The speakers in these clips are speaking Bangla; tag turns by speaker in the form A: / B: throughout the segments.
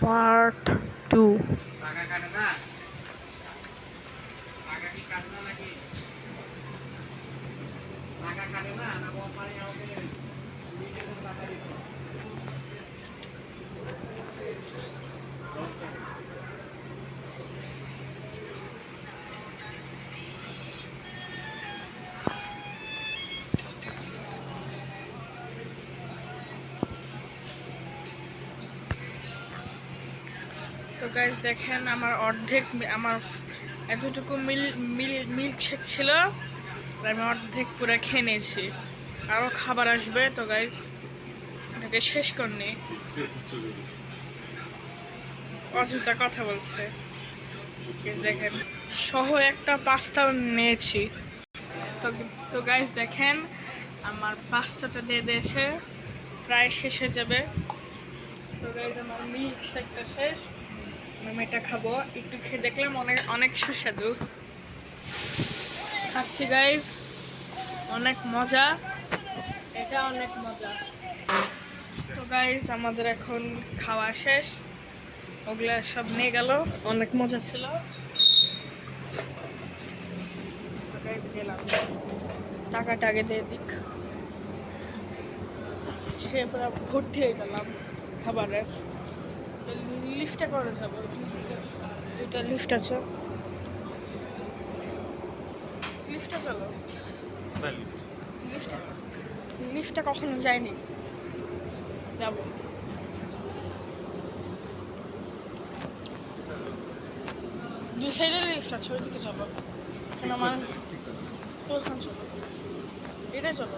A: পার্ট 2। তো গাইস দেখেন, আমার এতটুকু মিল্কশেক ছিল, আমি অর্ধেক পুরো খেয়ে নিয়েছি। আরও খাবার আসবে, তো গাইস এটাকে শেষ করনি। অযথা কথা বলছে। দেখেন, সহ একটা পাস্তা নিয়েছি। তো গাইস দেখেন, আমার পাস্তাটা দিয়ে দিয়েছে, প্রায় শেষ হয়ে যাবে। তো গাইস আমার মিল্কশেকটা শেষ, আমি এটা খাবো। একটু খেয়ে দেখলাম অনেক সুস্বাদু। খাচ্ছি গাইস, অনেক মজা, এটা অনেক মজা। তো গাইস আমাদের এখন খাওয়া শেষ, ওগুলা সব নিয়ে গেল, অনেক মজা ছিল। তো গাইস গেলাম, টাকাটা আগে দিয়ে দিক। সে পুরো ভর্তি হয়ে গেলাম খাবারে। লিফটে করে যাবো, দুইটা লিফট আছে, লিফটে চলো। লিফটে কখনো যায়নি, যাবো। দুই সাইডে লিফট আছে, ওইদিকে চলো। কেন মানে তো ওখানে চলো, এটা চলো।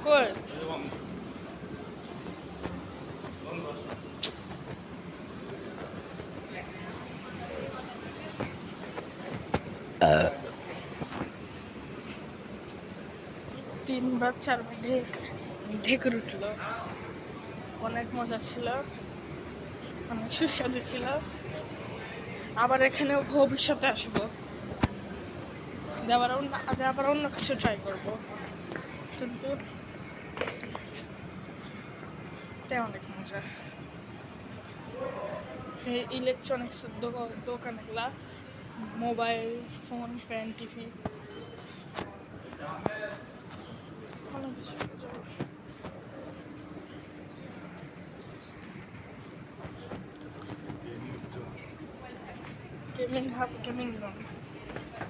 A: কই তিনবার চারবার ঢেকুর উঠলো, অনেক মজা ছিল, অনেক সুস্বাদু ছিল। আবার এখানে ভবিষ্যতে আসবো, আবার অন্য কিছু ট্রাই করবো, কিন্তু এটাই অনেক মজা। এই ইলেকট্রনিক্সের দোকানগুলা, মোবাইল ফোন, ফ্যান, টিভি, অনেক কিছু পাওয়া যাবে। গেমিং জোন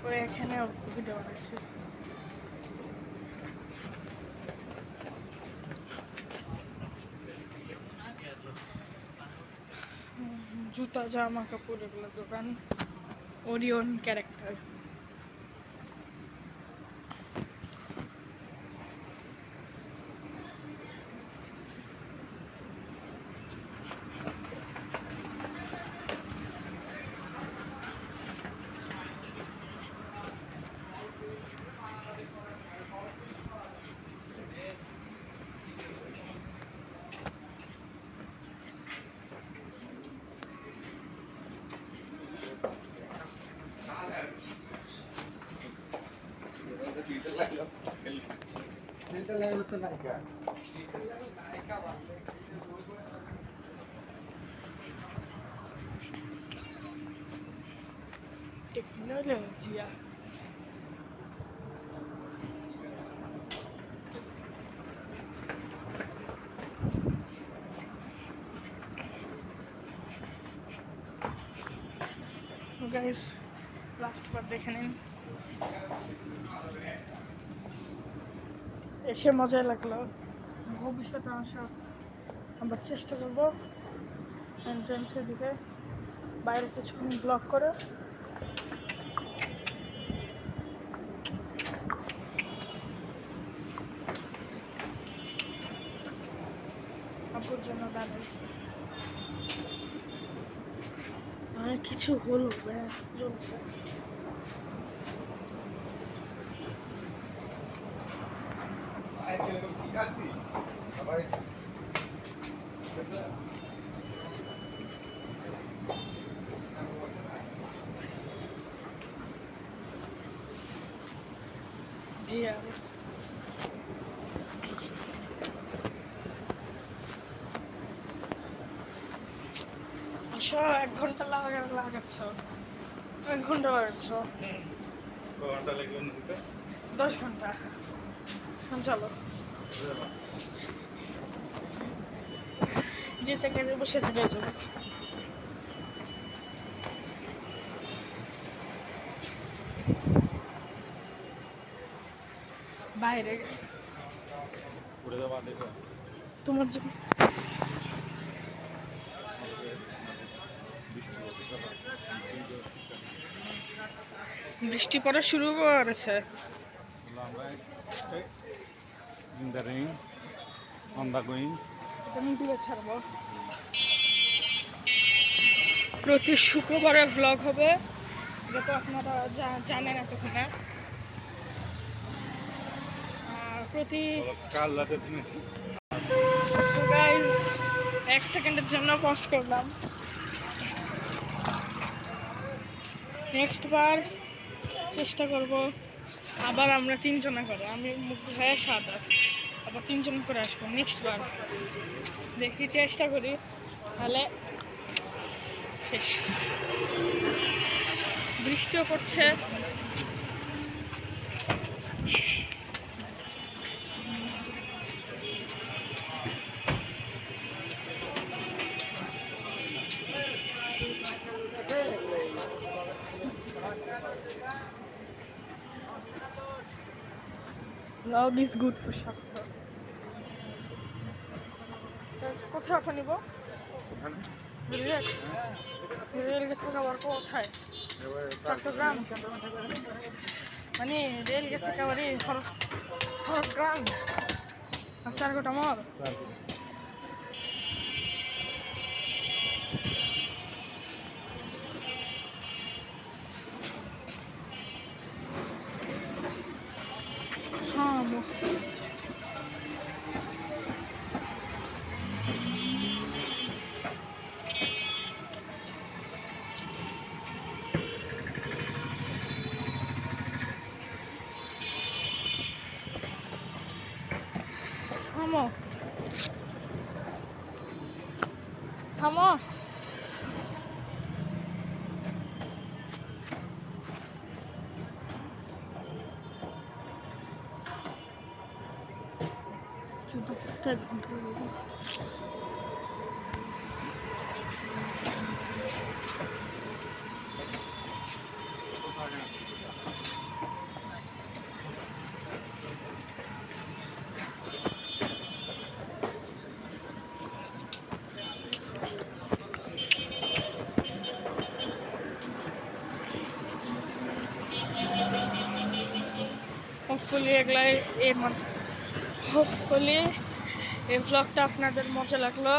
A: করে এখানে ভিডিও বানাচ্ছি। জুতা, জামা কাপড়, এগুলো দোকান, Orion character. Tecnologia. Guys last বার দেখে নিন, এসে মজা লাগলো। ভবিষ্যতে আসা আমরা চেষ্টা করবো এন্ট্রান্সের দিকে, বাইরে কিছুক্ষণ ব্লক করে আপুর জন্য দাঁড়াই। আর কিছু হলো চলছে। Yeah. 1 ঘন্টা লাগাচ্ছ, 1 ঘন্টা লাগাচ্ছ, 10 ঘন্টা। চলো যে জায়গায় যাবো সে জায়গায় যাবো। বাইরে তোমার জন্য বৃষ্টি পড়া শুরু করেছে। ছাড়বো প্রতি শুক্রবারে ব্লগ হবে, এটা তো আপনারা জানেন এতক্ষণে। প্রতি 1 সেকেন্ডের জন্য পজ করলাম। নেক্সট বার চেষ্টা করব আবার আমরা 3 জনা করে, আমি মুক্ত ভাইয়া সাদাত আবার 3 জন করে আসবো নেক্সট বার। দেখি চেষ্টা করি, তাহলে শেষ। বৃষ্টিও পড়ছে। Loud is good for স্বাস্থ্য। কোথায় ওঠা নিব? রেল গেছে আবার কোথায়? চট্টগ্রাম, মানে রেল গেছে একেবারে গ্রাম 4 ঘন্টা মোর। হ্যাঁ থামো থামো। হোপফুলি এই ব্লগটা আপনাদের মজা লাগলো।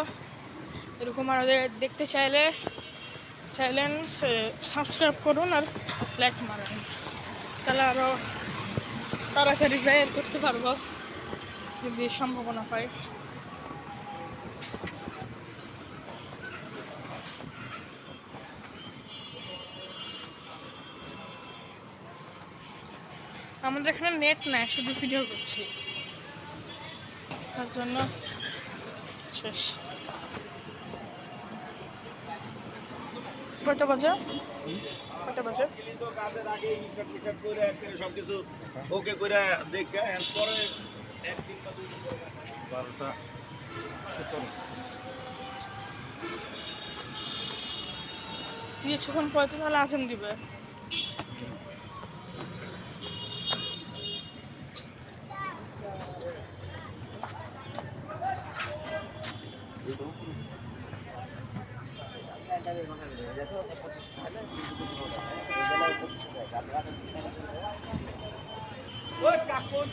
A: এরকম আরও দেখতে চাইলেন সাবস্ক্রাইব করুন আর লাইক মারেন, তাহলে আরও তাড়াতাড়ি বের করতে পারবো যদি সম্ভাবনা পাই। আমাদের এখানে নেট নাই, শুধু ভিডিও করছি, তার জন্য শেষ। কয়টা বাজে?
B: সবকিছু ওকে করে দেখে পরে 12টা
A: কিছুক্ষণ পরে তো তাহলে আজান দিবে।
B: কাকুন